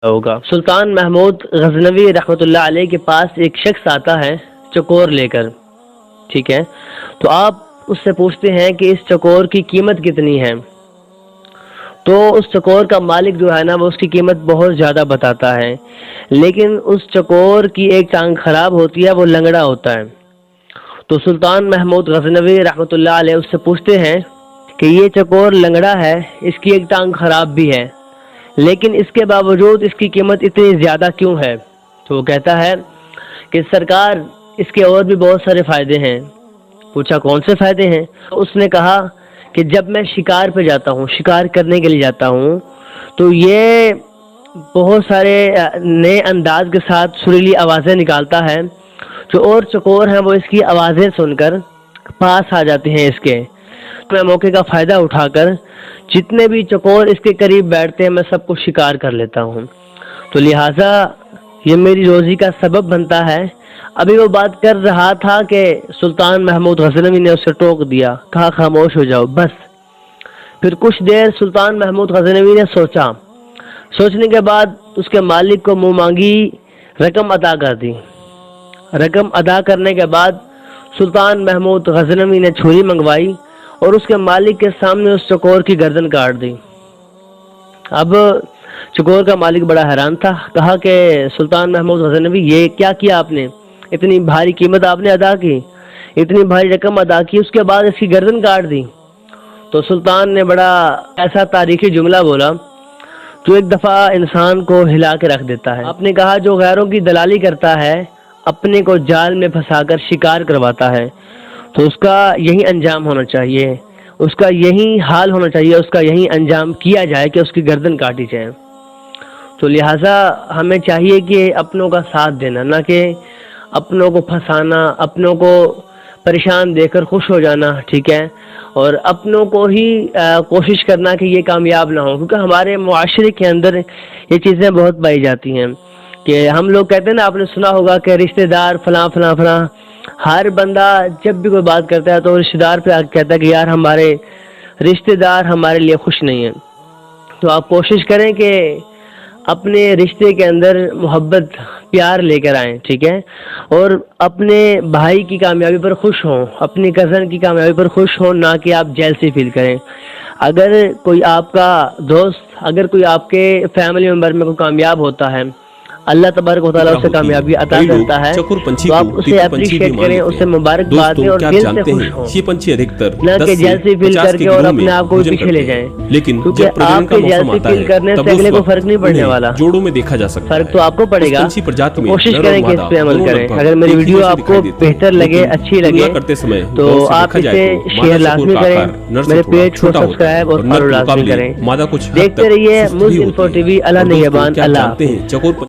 ہوگا۔ سلطان محمود غزنوی رحمۃ اللہ علیہ کے پاس ایک شخص آتا ہے چکور لے کر، ٹھیک ہے، تو آپ اس سے پوچھتے ہیں کہ اس چکور کی قیمت کتنی ہے، تو اس چکور کا مالک جو ہے نا وہ اس کی قیمت بہت زیادہ بتاتا ہے، لیکن اس چکور کی ایک ٹانگ خراب ہوتی ہے، وہ لنگڑا ہوتا ہے۔ تو سلطان محمود غزنوی رحمۃ اللہ علیہ اس سے پوچھتے ہیں کہ یہ چکور لنگڑا ہے، اس کی ایک ٹانگ خراب بھی ہے، لیکن اس کے باوجود اس کی قیمت اتنی زیادہ کیوں ہے؟ تو وہ کہتا ہے کہ سرکار اس کے اور بھی بہت سارے فائدے ہیں۔ پوچھا کون سے فائدے ہیں؟ اس نے کہا کہ جب میں شکار پہ جاتا ہوں، شکار کرنے کے لیے جاتا ہوں، تو یہ بہت سارے نئے انداز کے ساتھ سریلی آوازیں نکالتا ہے، جو اور چکور ہیں وہ اس کی آوازیں سن کر پاس آ جاتے ہیں اس کے۔ میں موقع کا فائدہ اٹھا کر جتنے بھی چکور اس کے قریب بیٹھتے ہیں میں سب کو شکار کر لیتا ہوں، تو لہٰذا یہ میری روزی کا سبب بنتا ہے۔ ابھی وہ بات کر رہا تھا کہ سلطان محمود غزنوی نے اسے ٹوک دیا، کہا خاموش ہو جاؤ بس۔ پھر کچھ دیر سلطان محمود غزنوی نے سوچا، سوچنے کے بعد اس کے مالک کو منہ مانگی رقم ادا کر دی۔ رقم ادا کرنے کے بعد سلطان محمود غزنوی نے چھری منگوائی اور اس کے مالک کے سامنے اس چکور کی گردن کاٹ دی۔ اب چکور کا مالک بڑا حیران تھا، کہا کہ سلطان محمود غزنوی یہ کیا آپ نے؟ اتنی بھاری قیمت آپ نے ادا کی، اتنی بھاری رقم ادا کی، اس کے بعد اس کی گردن کاٹ دی۔ تو سلطان نے بڑا ایسا تاریخی جملہ بولا جو ایک دفعہ انسان کو ہلا کے رکھ دیتا ہے۔ آپ نے کہا جو غیروں کی دلالی کرتا ہے، اپنے کو جال میں پھنسا کر شکار کرواتا ہے، تو اس کا یہی انجام ہونا چاہیے، اس کا یہی حال ہونا چاہیے، اس کا یہی انجام کیا جائے کہ اس کی گردن کاٹی جائے۔ تو لہٰذا ہمیں چاہیے کہ اپنوں کا ساتھ دینا، نہ کہ اپنوں کو پھنسانا، اپنوں کو پریشان دیکھ کر خوش ہو جانا، ٹھیک ہے، اور اپنوں کو ہی کوشش کرنا کہ یہ کامیاب نہ ہو، کیونکہ ہمارے معاشرے کے اندر یہ چیزیں بہت پائی جاتی ہیں کہ ہم لوگ کہتے ہیں نا، آپ نے سنا ہوگا کہ رشتہ دار فلاں فلاں فلاں، ہر بندہ جب بھی کوئی بات کرتا ہے تو رشتہ دار پہ کہتا ہے کہ یار ہمارے رشتہ دار ہمارے لیے خوش نہیں ہیں۔ تو آپ کوشش کریں کہ اپنے رشتے کے اندر محبت پیار لے کر آئیں، ٹھیک ہے، اور اپنے بھائی کی کامیابی پر خوش ہوں، اپنی کزن کی کامیابی پر خوش ہوں، نہ کہ آپ جیلسی فیل کریں۔ اگر کوئی آپ کا دوست، اگر کوئی آپ کے فیملی ممبر میں کوئی کامیاب ہوتا ہے، اللہ تبارک و تعالیٰ اسے کامیابی عطا کرتا ہے، تو آپ اسے اپریشیٹ کریں، اسے مبارکباد دیں اور دل سے خوش ہوں، نہ کہ جیلسی فیل کر کے اور اپنے آپ کو پیچھے لے جائیں، کیونکہ آپ کے جیلسی فیل کرنے سے اگلے کو فرق نہیں پڑنے والا، فرق تو آپ کو پڑے گا۔ کوشش کریں کہ اس پہ عمل کریں۔ اگر میری ویڈیو آپ کو بہتر لگے، اچھی لگے، تو آپ اسے شیئر لازمی کریں، میرے پیج کو سبسکرائب اور فالو لازمی کریں۔ دیکھتے رہیے ملز انفو ٹی وی۔ اللہ نگہبان، اللہ